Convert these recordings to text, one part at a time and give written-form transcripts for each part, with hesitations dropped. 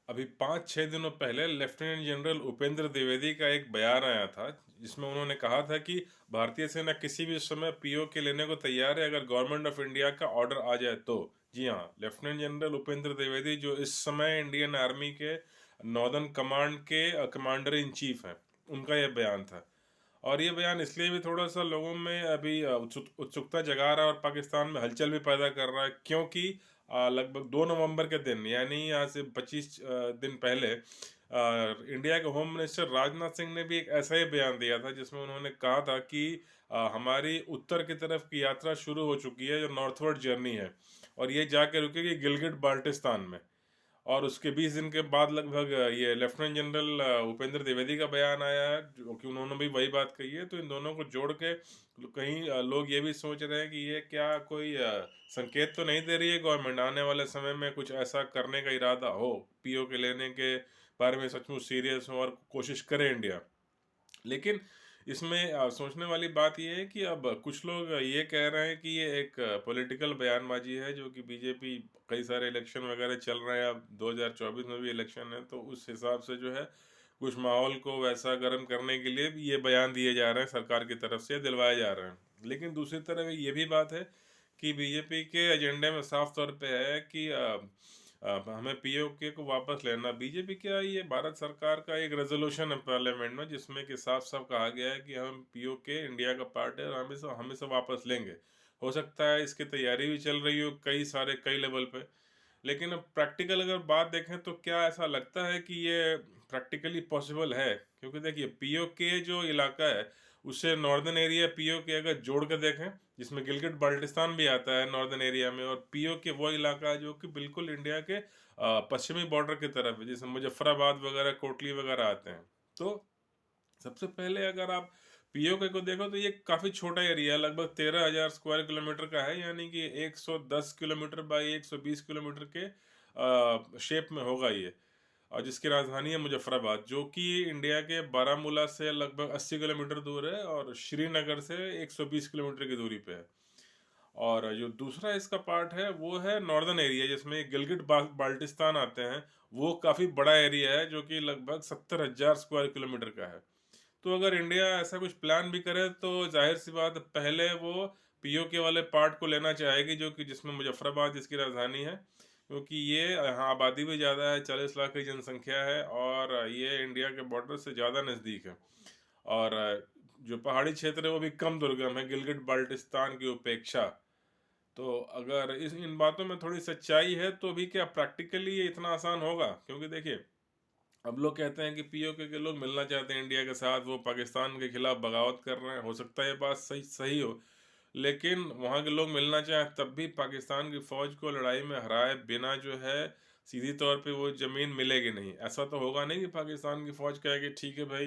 अभी 5-6 दिनों पहले लेफ्टिनेंट जनरल उपेंद्र द्विवेदी का एक बयान आया था, जिसमें उन्होंने कहा था कि भारतीय सेना किसी भी समय पीओके लेने को तैयार है अगर गवर्नमेंट ऑफ इंडिया का ऑर्डर आ जाए तो। जी हाँ, लेफ्टिनेंट जनरल उपेंद्र द्विवेदी जो इस समय इंडियन आर्मी के नॉर्दर्न कमांड के कमांडर इन चीफ हैं, उनका यह बयान था। और ये बयान इसलिए भी थोड़ा सा लोगों में अभी उत्सुकता जगा रहा है और पाकिस्तान में हलचल भी पैदा कर रहा है, क्योंकि लगभग 2 नवंबर के दिन, यानी आज से 25 दिन पहले इंडिया के होम मिनिस्टर राजनाथ सिंह ने भी एक ऐसा ही बयान दिया था, जिसमें उन्होंने कहा था कि हमारी उत्तर की तरफ की यात्रा शुरू हो चुकी है, जो नॉर्थवर्ड जर्नी है, और ये जाके रुकेगी गिलगिट बाल्टिस्तान में। और उसके 20 दिन के बाद लगभग ये लेफ्टिनेंट जनरल उपेंद्र द्विवेदी का बयान आया है, जो कि उन्होंने भी वही बात कही है। तो इन दोनों को जोड़ के कहीं लोग ये भी सोच रहे हैं कि ये क्या कोई संकेत तो नहीं दे रही है गवर्नमेंट आने वाले समय में कुछ ऐसा करने का इरादा हो, पीओ के लेने के बारे में सचमुच सीरियस हो और कोशिश करे इंडिया। लेकिन इसमें सोचने वाली बात यह है कि अब कुछ लोग ये कह रहे हैं कि ये एक पॉलिटिकल बयानबाजी है, जो कि बीजेपी, कई सारे इलेक्शन वगैरह चल रहे हैं, अब 2024 में भी इलेक्शन है, तो उस हिसाब से जो है कुछ माहौल को वैसा गर्म करने के लिए भी ये बयान दिए जा रहे हैं, सरकार की तरफ से दिलवाए जा रहे हैं। लेकिन दूसरी तरफ ये भी बात है कि बीजेपी के एजेंडे में साफ तौर पे है कि हमें पीओके को वापस लेना। बीजेपी क्या, ये भारत सरकार का एक रेजोल्यूशन है पार्लियामेंट में, जिसमें कि साफ साफ कहा गया है कि हम पीओके इंडिया का पार्ट है और हमें से वापस लेंगे। हो सकता है इसकी तैयारी भी चल रही हो कई लेवल पे। लेकिन अब प्रैक्टिकल अगर बात देखें तो क्या ऐसा लगता है कि ये प्रैक्टिकली पॉसिबल है? क्योंकि देखिए, पीओके जो इलाका है उससे नॉर्दर्न एरिया पीओके अगर जोड़ कर देखें, जिसमें गिलगिट बाल्टिस्तान भी आता है नॉर्दर्न एरिया में, और पीओके वो इलाका है जो कि बिल्कुल इंडिया के पश्चिमी बॉर्डर की तरफ है, जैसे मुजफ्फराबाद वगैरह, कोटली वगैरह आते हैं। तो सबसे पहले अगर आप पीओके को देखो तो ये काफ़ी छोटा एरिया है, लगभग 13,000 स्क्वायर किलोमीटर का है, यानी कि 110 किलोमीटर बाई 120 किलोमीटर के शेप में होगा ये। और जिसकी राजधानी है मुजफ्फराबाद, जो कि इंडिया के बारामूला से लगभग 80 किलोमीटर दूर है और श्रीनगर से 120 किलोमीटर की दूरी पे है। और जो दूसरा इसका पार्ट है वो है नॉर्दर्न एरिया, जिसमें गिलगिट बाल्टिस्तान आते हैं। वो काफ़ी बड़ा एरिया है, जो कि लगभग 70,000 स्क्वायर किलोमीटर का है। तो अगर इंडिया ऐसा कुछ प्लान भी करे तो जाहिर सी बात है, पहले वो पीओके वाले पार्ट को लेना चाहेगी, जो कि जिसमें मुजफ्फराबाद इसकी राजधानी है, क्योंकि ये यहाँ आबादी भी ज़्यादा है, 40 लाख की जनसंख्या है, और ये इंडिया के बॉर्डर से ज़्यादा नज़दीक है। और जो पहाड़ी क्षेत्र है वो भी कम दुर्गम है गिलगिट बाल्टिस्तान की उपेक्षा। तो अगर इस इन बातों में थोड़ी सच्चाई है तो भी क्या प्रैक्टिकली ये इतना आसान होगा? क्योंकि देखिए, अब लोग कहते हैं कि पीओके के लोग मिलना चाहते हैं इंडिया के साथ, वो पाकिस्तान के खिलाफ बगावत कर रहे हैं। हो सकता है ये बात सही सही हो, लेकिन वहाँ के लोग मिलना चाहें तब भी पाकिस्तान की फ़ौज को लड़ाई में हराए बिना जो है सीधी तौर पे वो ज़मीन मिलेगी नहीं। ऐसा तो होगा नहीं कि पाकिस्तान की फ़ौज कहेगी ठीक है भाई,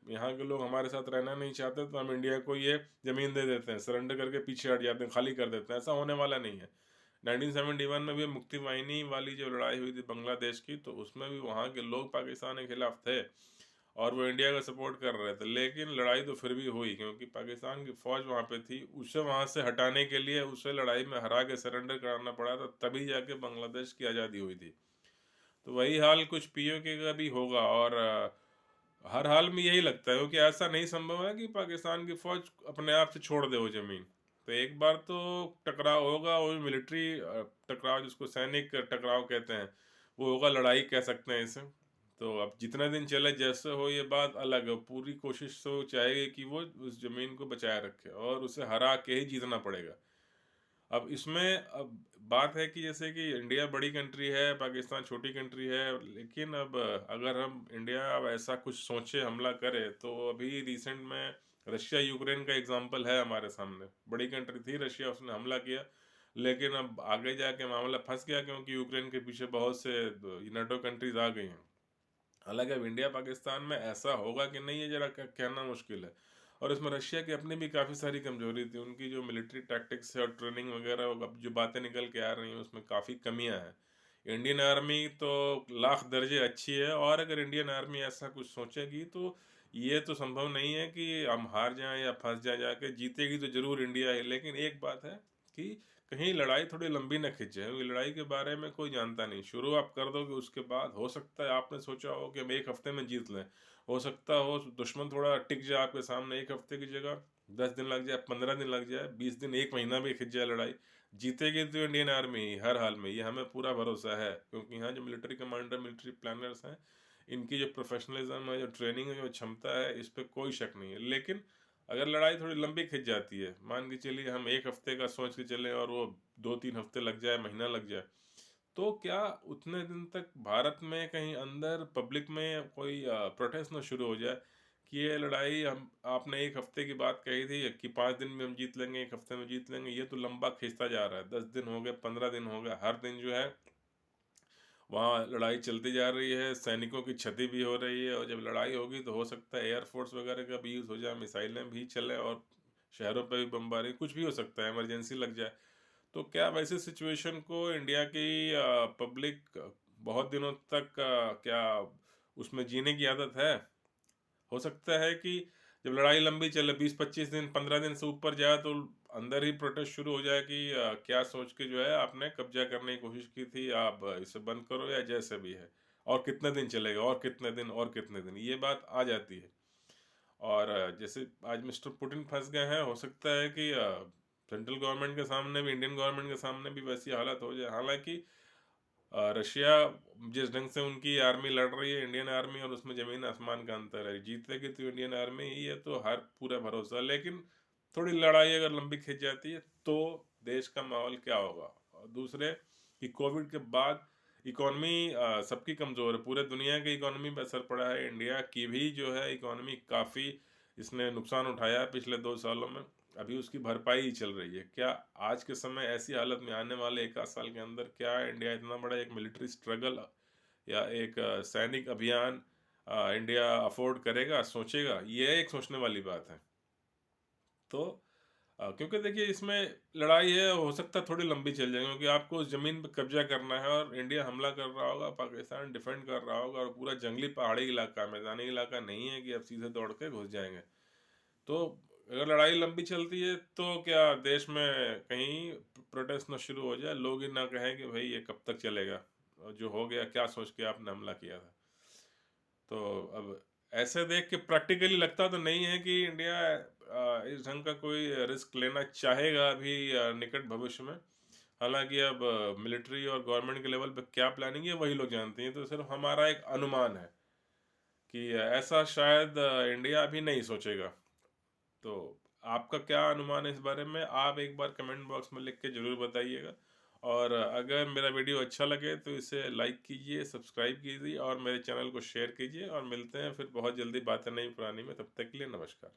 यहाँ के लोग हमारे साथ रहना नहीं चाहते तो हम इंडिया को ये ज़मीन दे देते हैं, सरेंडर करके पीछे हट जाते हैं, खाली कर देते हैं। ऐसा होने वाला नहीं है। 1971 में भी मुक्ति वाहिनी वाली जो लड़ाई हुई थी बांग्लादेश की, तो उसमें भी वहाँ के लोग पाकिस्तान के खिलाफ थे और वो इंडिया का सपोर्ट कर रहे थे, लेकिन लड़ाई तो फिर भी हुई, क्योंकि पाकिस्तान की फौज वहाँ पे थी। उसे वहाँ से हटाने के लिए उसे लड़ाई में हरा के सरेंडर कराना पड़ा था, तभी जाके बांग्लादेश की आज़ादी हुई थी। तो वही हाल कुछ पीओके का भी होगा, और हर हाल में यही लगता है, क्योंकि ऐसा नहीं संभव है कि पाकिस्तान की फौज अपने आप से छोड़ दे वो ज़मीन। तो एक बार तो टकराव होगा, वो मिलिट्री टकराव, जिसको सैनिक टकराव कहते हैं, वो होगा, लड़ाई कह सकते हैं इसे। तो अब जितने दिन चले जैसे हो, ये बात अलग है, पूरी कोशिश तो चाहेगी कि वो उस ज़मीन को बचाए रखे और उसे हरा के ही जीतना पड़ेगा। अब इसमें अब बात है कि जैसे कि इंडिया बड़ी कंट्री है, पाकिस्तान छोटी कंट्री है, लेकिन अब अगर हम इंडिया अब ऐसा कुछ सोचे हमला करे, तो अभी रिसेंट में रशिया यूक्रेन का एग्जांपल है हमारे सामने। बड़ी कंट्री थी रशिया, उसने हमला किया, लेकिन अब आगे जाके मामला फंस गया, क्योंकि यूक्रेन के पीछे बहुत से नाटो कंट्रीज आ गई हैं। हालांकि अब इंडिया पाकिस्तान में ऐसा होगा कि नहीं, ये जरा कहना मुश्किल है। और इसमें रशिया की अपनी भी काफ़ी सारी कमजोरी थी, उनकी जो मिलिट्री टैक्टिक्स है और ट्रेनिंग वगैरह, अब जो बातें निकल के आ रही हैं उसमें काफ़ी कमियां हैं। इंडियन आर्मी तो लाख दर्जे अच्छी है, और अगर इंडियन आर्मी ऐसा कुछ सोचेगी तो ये तो संभव नहीं है कि हम हार जाएं या फंस जाए जाके। जीतेगी तो जरूर इंडिया है, लेकिन एक बात है कि कहीं लड़ाई थोड़ी लंबी ना खिंच जाए, क्योंकि लड़ाई के बारे में कोई जानता नहीं। शुरू आप कर दोगे, उसके बाद हो सकता है आपने सोचा हो कि हम 1 हफ्ते में जीत लें, हो सकता हो दुश्मन थोड़ा टिक जाए आपके सामने, 1 हफ्ते की जगह 10 दिन लग जाए, 15 दिन लग जाए, 20 दिन, 1 महीना भी खिंच जाए लड़ाई, जीतेगी तो इंडियन आर्मी ही हर हाल में, ये हमें पूरा भरोसा है। क्योंकि यहाँ जो मिलिट्री कमांडर, मिलिट्री प्लानर्स हैं, इनकी जो प्रोफेशनलिज्म है, जो ट्रेनिंग है, जो क्षमता है, इस पे कोई शक नहीं है। लेकिन अगर लड़ाई थोड़ी लंबी खिंच जाती है, मान के चलिए हम 1 हफ्ते का सोच के चलें और वो 2-3 हफ्ते लग जाए, महीना लग जाए, तो क्या उतने दिन तक भारत में कहीं अंदर पब्लिक में कोई प्रोटेस्ट ना शुरू हो जाए कि ये लड़ाई हम आपने 1 हफ्ते की बात कही थी कि 5 दिन में हम जीत लेंगे, 1 हफ्ते में जीत लेंगे, ये तो लंबा खिंचता जा रहा है, 10 दिन हो गए, 15 दिन हो गए, हर दिन जो है वहाँ लड़ाई चलती जा रही है, सैनिकों की क्षति भी हो रही है, और जब लड़ाई होगी तो हो सकता है एयरफोर्स वगैरह का भी यूज़ हो जाए, मिसाइलें भी चलें और शहरों पर भी बमबारी, कुछ भी हो सकता है, इमरजेंसी लग जाए। तो क्या वैसे सिचुएशन को इंडिया की पब्लिक बहुत दिनों तक क्या उसमें जीने की आदत है? हो सकता है कि जब लड़ाई लंबी चले, 20-25 दिन, 15 दिन से ऊपर जाए, तो अंदर ही प्रोटेस्ट शुरू हो जाए कि क्या सोच के जो है आपने कब्जा करने की कोशिश की थी, आप इसे बंद करो या जैसे भी है, और कितने दिन चलेगा, और कितने दिन, और कितने दिन, ये बात आ जाती है। और जैसे आज मिस्टर पुतिन फंस गए हैं, हो सकता है कि सेंट्रल गवर्नमेंट के सामने भी, इंडियन गवर्नमेंट के सामने भी वैसी हालत हो जाए। हालांकि रशिया जिस ढंग से उनकी आर्मी लड़ रही है, इंडियन आर्मी, और उसमें जमीन आसमान का अंतर है, जीतेगी तो इंडियन आर्मी ही है, तो हर पूरा भरोसा। लेकिन थोड़ी लड़ाई अगर लंबी खिंच जाती है तो देश का माहौल क्या होगा। और दूसरे कि कोविड के बाद इकॉनमी सबकी कमज़ोर है, पूरे दुनिया की इकॉनमी पर असर पड़ा है, इंडिया की भी जो है इकॉनमी काफ़ी इसने नुकसान उठाया है पिछले 2 सालों में, अभी उसकी भरपाई ही चल रही है। क्या आज के समय ऐसी हालत में आने वाले 1 आध साल के अंदर क्या इंडिया इतना बड़ा एक मिलिट्री स्ट्रगल या एक सैनिक अभियान इंडिया अफोर्ड करेगा, सोचेगा? ये एक सोचने वाली बात है। तो क्योंकि देखिए इसमें लड़ाई है, हो सकता है थोड़ी लंबी चल जाए, क्योंकि आपको उस ज़मीन पे कब्जा करना है, और इंडिया हमला कर रहा होगा, पाकिस्तान डिफेंड कर रहा होगा, और पूरा जंगली पहाड़ी इलाका, मैदानी इलाका नहीं है कि आप सीधे दौड़ के घुस जाएंगे। तो अगर लड़ाई लंबी चलती है तो क्या देश में कहीं प्रोटेस्ट ना शुरू हो जाए, लोग ही ना कहें कि भाई ये कब तक चलेगा, और जो हो गया क्या सोच के आपने हमला किया था। तो अब ऐसे देख के प्रैक्टिकली लगता तो नहीं है कि इंडिया इस ढंग का कोई रिस्क लेना चाहेगा अभी निकट भविष्य में। हालांकि अब मिलिट्री और गवर्नमेंट के लेवल पे क्या प्लानिंग है वही लोग जानते हैं, तो सिर्फ हमारा एक अनुमान है कि ऐसा शायद इंडिया अभी नहीं सोचेगा। तो आपका क्या अनुमान है इस बारे में, आप एक बार कमेंट बॉक्स में लिख के ज़रूर बताइएगा। और अगर मेरा वीडियो अच्छा लगे तो इसे लाइक कीजिए, सब्सक्राइब कीजिए, और मेरे चैनल को शेयर कीजिए, और मिलते हैं फिर बहुत जल्दी बातें नई पुरानी में। तब तक के लिए नमस्कार।